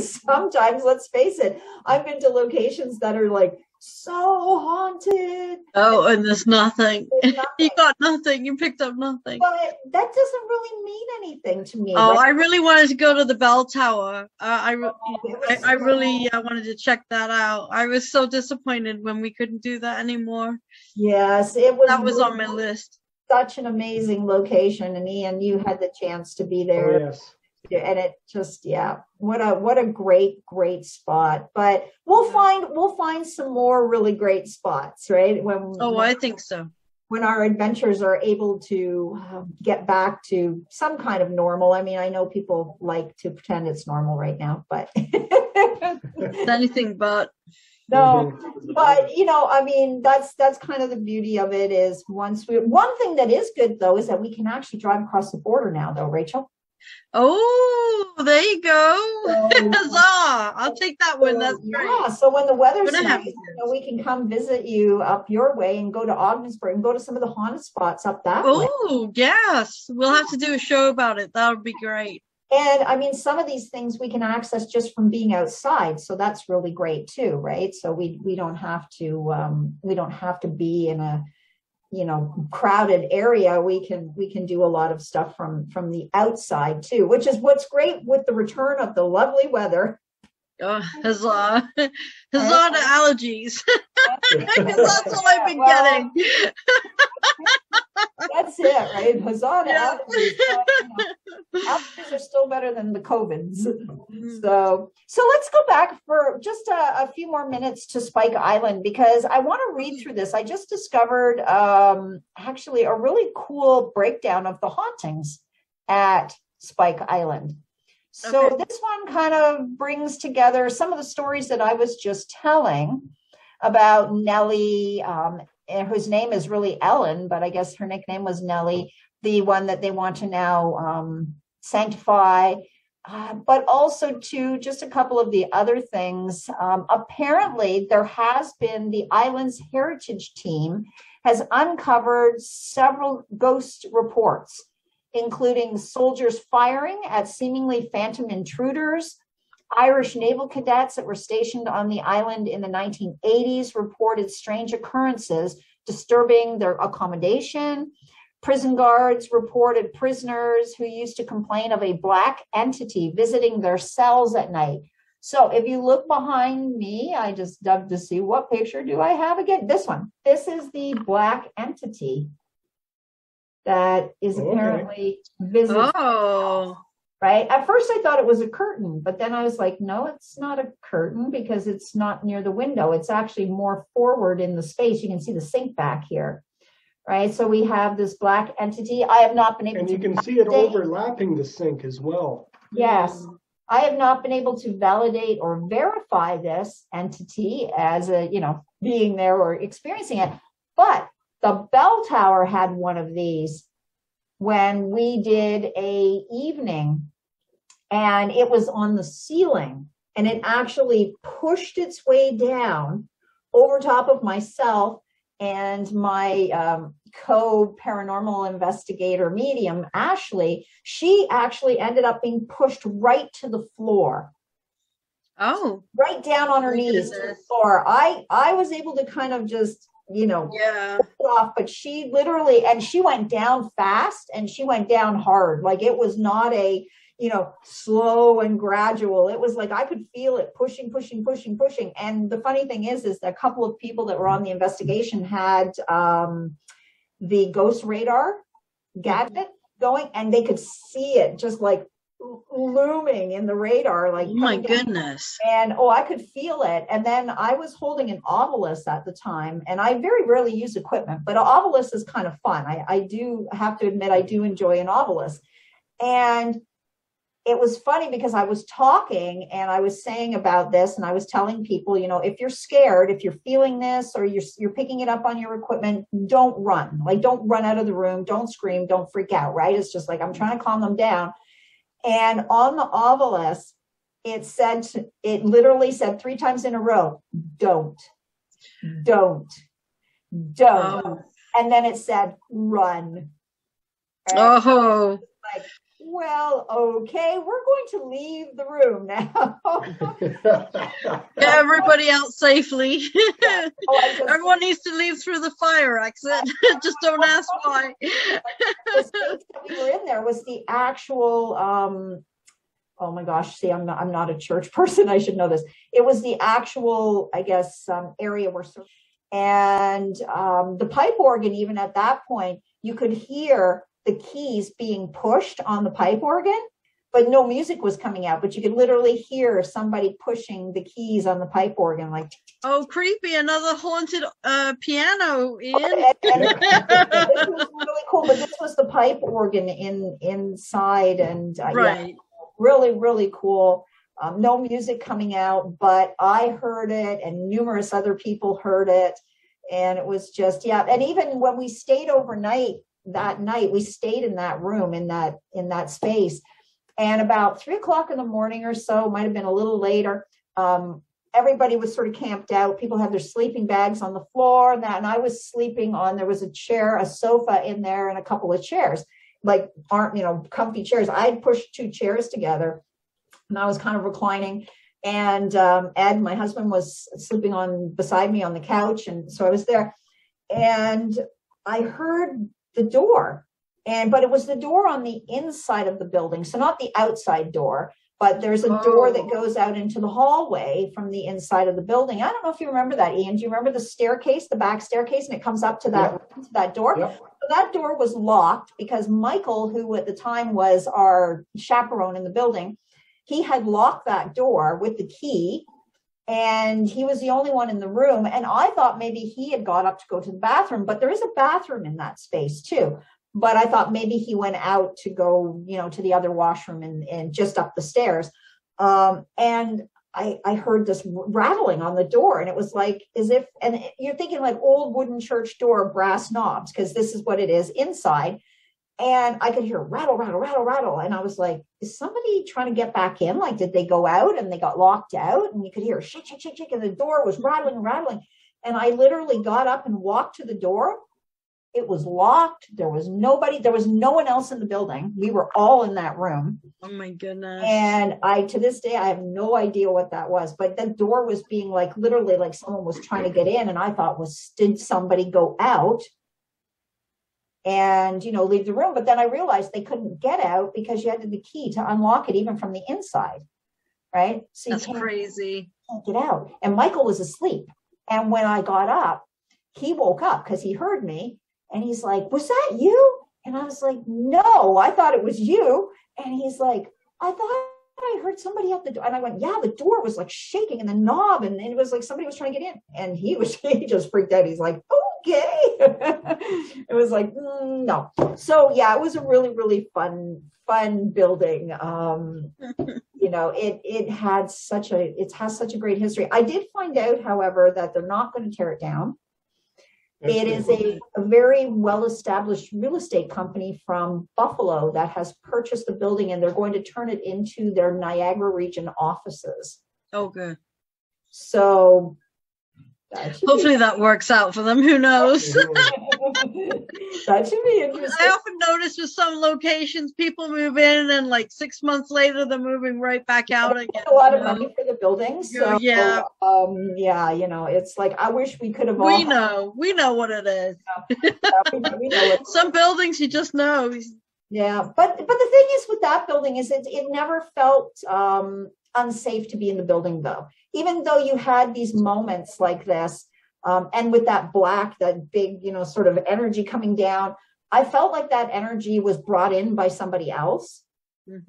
because sometimes, let's face it, I've been to locations that are like so haunted. Oh, and there's nothing. There's You nothing. got nothing. You picked up nothing. But that doesn't really mean anything to me, Oh, right? I really wanted to go to the bell tower. It was I really wanted to check that out. I was so disappointed when we couldn't do that anymore. yes, it was That was really on my list. such an amazing location, and Ian, you had the chance to be Oh, there, yes. and it just, yeah, what a great spot. But we'll find some more really great spots, right? Oh, I think so. When our adventures are able to get back to some kind of normal. I mean, I know people like to pretend it's normal right now, but It's anything but. no, but I mean, that's kind of the beauty of it is one thing that is good though is that we can actually drive across the border now though, Rachel. Oh, there you go. So, Huzzah! I'll take that one. That's great. yeah, so when the weather's Gonna have nice, we can come visit you up your way and go to Ogdensburg and go to some of the haunted spots up that way. Oh, yes. We'll have to do a show about it. That would be great. And I mean, some of these things we can access just from being outside, so that's really great too, right? So we don't have to be in a crowded area. We can do a lot of stuff from the outside too, which is what's great with the return of the lovely weather. Oh, huzzah. Huzzah to allergies. Because that's all I've been getting. That's it, right? Huzzah to allergies. But, allergies are still better than the COVIDs. So let's go back for just a few more minutes to Spike Island, because I want to read through this. I just discovered actually a really cool breakdown of the hauntings at Spike Island. So this one kind of brings together some of the stories that I was just telling about Nellie, whose name is really Ellen, but I guess her nickname was Nellie, the one that they want to now sanctify, but also to just a couple of the other things. Apparently, there has been the island's heritage team has uncovered several ghost reports, including soldiers firing at seemingly phantom intruders. Irish naval cadets that were stationed on the island in the 1980s reported strange occurrences disturbing their accommodation. Prison guards reported prisoners who used to complain of a black entity visiting their cells at night. So if you look behind me, I just dug to see what picture do I have again. This one. This is the black entity that is apparently visiting. Oh. Right. At first I thought it was a curtain, but then I was like, no, it's not a curtain because it's not near the window. It's actually more forward in the space. You can see the sink back here. Right. So we have this black entity. I have not been able to. And you can see it overlapping the sink as well. Yes. I have not been able to validate or verify this entity as a, being there or experiencing it. But the bell tower had one of these when we did a evening, and it was on the ceiling, and it actually pushed its way down over top of myself and my co-paranormal investigator medium, Ashley. She actually ended up being pushed right to the floor. Oh. Right down on her knees to the floor. I was able to kind of just off, but she literally, and she went down fast and she went down hard. Like it was not a slow and gradual. It was like I could feel it pushing. And the funny thing is that a couple of people that were on the investigation had the ghost radar gadget going, and they could see it just like looming in the radar, like, oh my goodness. And I could feel it. And then I was holding an obelisk at the time, and I very rarely use equipment, but an obelisk is kind of fun. I do have to admit I do enjoy an obelisk. And it was funny because I was talking and I was saying about this, and I was telling people, if you're scared, if you're feeling this or you're picking it up on your equipment, don't run. Like, don't run out of the room, don't scream, don't freak out, right? It's just like I'm trying to calm them down. And on the obelisk, it literally said 3 times in a row, don't. Oh. And then it said, run. Oh. Like, well, okay, we're going to leave the room now. Get everybody out safely. Yeah. Everyone needs to leave through the fire exit. Just don't ask why. The space that we were in there was the actual, oh my gosh, see, I'm not a church person. I should know this. It was the actual, I guess, area where, and the pipe organ, even at that point, you could hear the keys being pushed on the pipe organ, but no music was coming out, but you could literally hear somebody pushing the keys on the pipe organ, like, oh, creepy, another haunted piano, Ian. and this was really cool, but this was the pipe organ inside, and right. Yeah, really, really cool. No music coming out, but I heard it, and numerous other people heard it, and it was just, yeah. And even when we stayed overnight that night, we stayed in that room, in that space, and about 3:00 in the morning or so, might have been a little later, everybody was sort of camped out. People had their sleeping bags on the floor and that, and I was sleeping on, there was a chair, a sofa in there, and a couple of chairs, like, comfy chairs. I'd pushed 2 chairs together, and I was kind of reclining, and Ed, my husband, was sleeping beside me on the couch, and so I was there, and I heard the door, but it was the door on the inside of the building, so not the outside door, but there's a door that goes out into the hallway from the inside of the building. I don't know if you remember that, Ian. Do you remember the staircase, the back staircase, and it comes up to that door? Yep. So that door was locked because Michael, who at the time was our chaperone in the building, he had locked that door with the key, and he was the only one in the room. And I thought maybe he had got up to go to the bathroom, but there is a bathroom in that space too. But I thought maybe he went out to go, to the other washroom and just up the stairs. And I heard this rattling on the door, and it was like as if, and you're thinking like old wooden church door, brass knobs, because this is what it is inside. And I could hear rattle, rattle, rattle, rattle. And I was like, is somebody trying to get back in? Like, did they go out and they got locked out? And you could hear shake, shake, shake, shake. And the door was rattling and rattling. And I literally got up and walked to the door. It was locked. There was nobody. There was no one else in the building. We were all in that room. Oh my goodness. And to this day, I have no idea what that was. But the door was being like, literally like someone was trying to get in. And I thought, did somebody go out and, leave the room? But then I realized they couldn't get out because you had the key to unlock it even from the inside. Right. So that's crazy. Can't get out. And Michael was asleep. And when I got up, he woke up because he heard me. And he's like, was that you? And I was like, no, I thought it was you. And he's like, I thought I heard somebody at the door. And I went, yeah, the door was like shaking and the knob. And it was like somebody was trying to get in. And he just freaked out. He's like, okay. It was like, no. So yeah, it was a really, really fun building. It has such a great history. I did find out, however, that they're not going to tear it down. It is a very well-established real estate company from Buffalo that has purchased the building, and they're going to turn it into their Niagara region offices. Oh, good. So hopefully that works out for them. Who knows? That should be interesting. I often notice with some locations, people move in and like 6 months later, they're moving right back out again. A lot of money for the buildings. So, yeah. It's like, I wish we could have. We know what it is. We know some buildings you just know. Yeah. But the thing is with that building is it never felt unsafe to be in the building though. Even though you had these moments like this, and with that big, sort of energy coming down, I felt like that energy was brought in by somebody else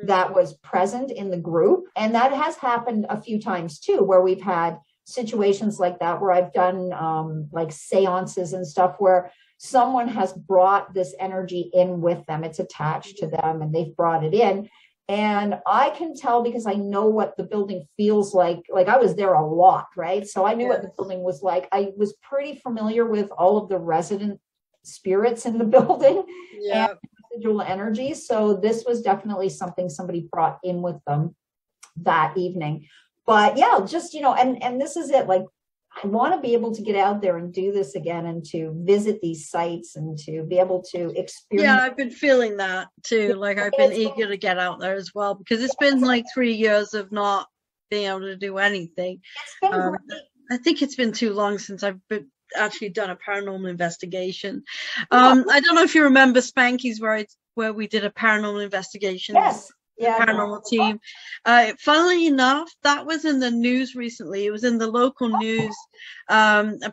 that was present in the group. And that has happened a few times too, where we've had situations like that, where I've done like seances and stuff where someone has brought this energy in with them. It's attached to them and they've brought it in. And I can tell because I know what the building feels like. Like I was there a lot, right? So I knew what the building was like. I was pretty familiar with all of the resident spirits in the building and residual energy. So this was definitely something somebody brought in with them that evening. But yeah, just, and this is it. Like I want to be able to get out there and do this again and to visit these sites and to be able to experience. Yeah, I've been feeling that too. Like I've been eager to get out there as well, because it's been like 3 years of not being able to do anything. It's been great. I think it's been too long since I've actually done a paranormal investigation. I don't know if you remember Spanky's, where we did a paranormal investigation. Yes. Yeah, paranormal team. Funnily enough, that was in the news recently. It was in the local news. A local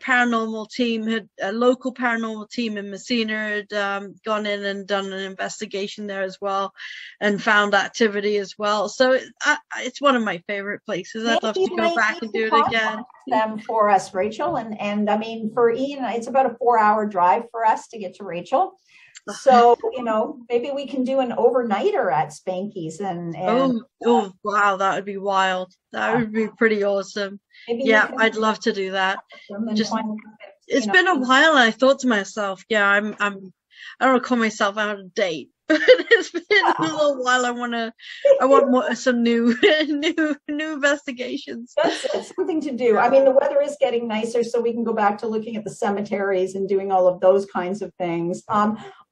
paranormal team in Messina had gone in and done an investigation there as well, and found activity as well. So it's one of my favorite places. I'd love to go back and do it again. Them for us, Rachel, and I mean for Ian, it's about a 4-hour drive for us to get to Rachel. So, maybe we can do an overnighter at Spanky's and oh wow, that would be wild. That would be pretty awesome. I'd love to do that. It's been a while, and I thought to myself, I don't want to call myself out of date, but it's been a little while. I want some new investigations. That's something to do. I mean, the weather is getting nicer, so we can go back to looking at the cemeteries and doing all of those kinds of things.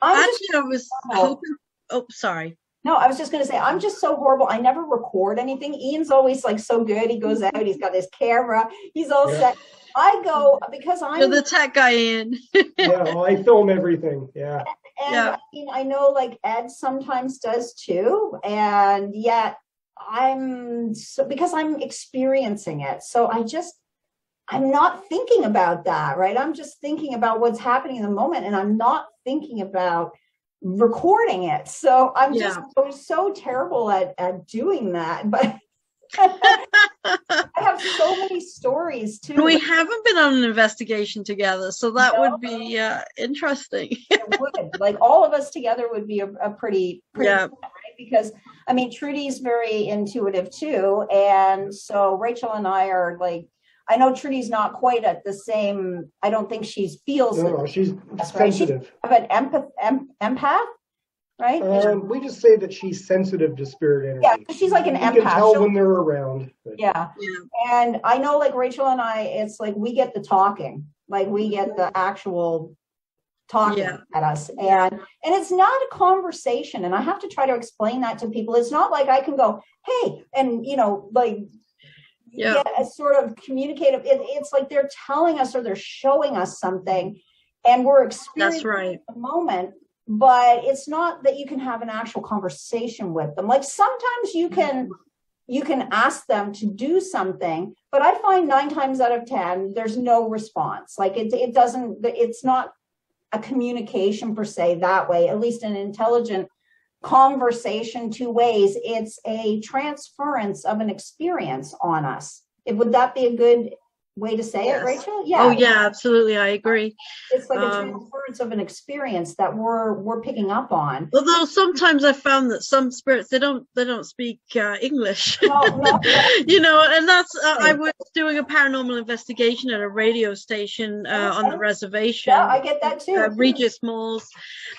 I was hoping. Oh, sorry. No, I was just going to say, I'm just so horrible. I never record anything. Ian's always like so good. He goes out, he's got his camera, he's all set. I go because You're the tech guy, Ian. Well, I film everything. Yeah. And I mean, I know like Ed sometimes does too. And yet because I'm experiencing it. So I'm not thinking about that, right? I'm just thinking about what's happening in the moment, and I'm not thinking about recording it. So I'm so terrible at doing that. But I have so many stories too. We haven't been on an investigation together, so that would be interesting. It would. Like all of us together would be a pretty fun, right? Because I mean, Trudy's very intuitive too, and so Rachel and I are like, I know Trudy's not quite at the same. I don't think she feels. No, she's sensitive. Right? She's an empath, right? We just say that she's sensitive to spirit energy. Yeah, she's like an empath. You can tell when they're around. But. Yeah, and I know, like Rachel and I, it's like we get the talking, like we get the actual talking at us, and it's not a conversation. And I have to try to explain that to people. It's not like I can go, hey, and sort of communicative. It's like they're telling us or they're showing us something, and we're experiencing the moment. But it's not that you can have an actual conversation with them. Like sometimes you can ask them to do something, but I find 9 times out of 10 there's no response. Like it's not a communication per se that way. At least an intelligent conversation 2 ways. It's a transference of an experience on us. Would that be a good way to say it, Rachel? Yeah. Oh yeah, absolutely. I agree. It's like a transference of an experience that we're picking up on. Although sometimes I found that some spirits they don't speak English. No. And that's I was doing a paranormal investigation at a radio station on the reservation. Yeah, I get that too. Regis Malls,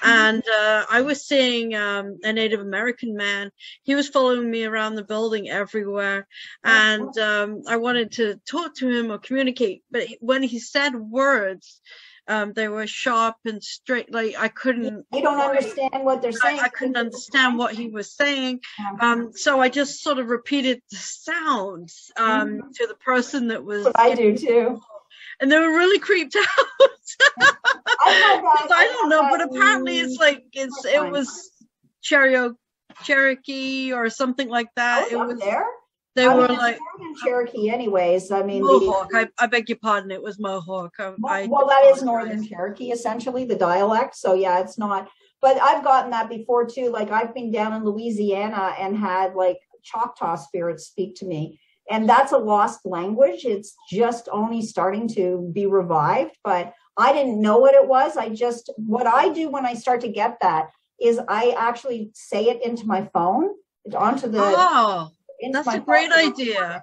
and I was seeing a Native American man. He was following me around the building everywhere, and I wanted to talk to him or communicate, but when he said words, they were sharp and straight. Like I couldn't. You don't understand what they're saying. I couldn't understand what he was saying. So I just sort of repeated the sounds to the person that was. I do too. And they were really creeped out. I don't know, but apparently it's like it was Cherokee or something like that. It was there. They were like northern Cherokee, anyways. I mean, Mohawk. I beg your pardon. It was Mohawk. Well, that is northern Cherokee, essentially the dialect. So yeah, it's not. But I've gotten that before too. Like I've been down in Louisiana and had like Choctaw spirits speak to me, and that's a lost language. It's just only starting to be revived. But I didn't know what it was. What I do when I start to get that is I actually say it into my phone, onto the. Oh. That's a great idea.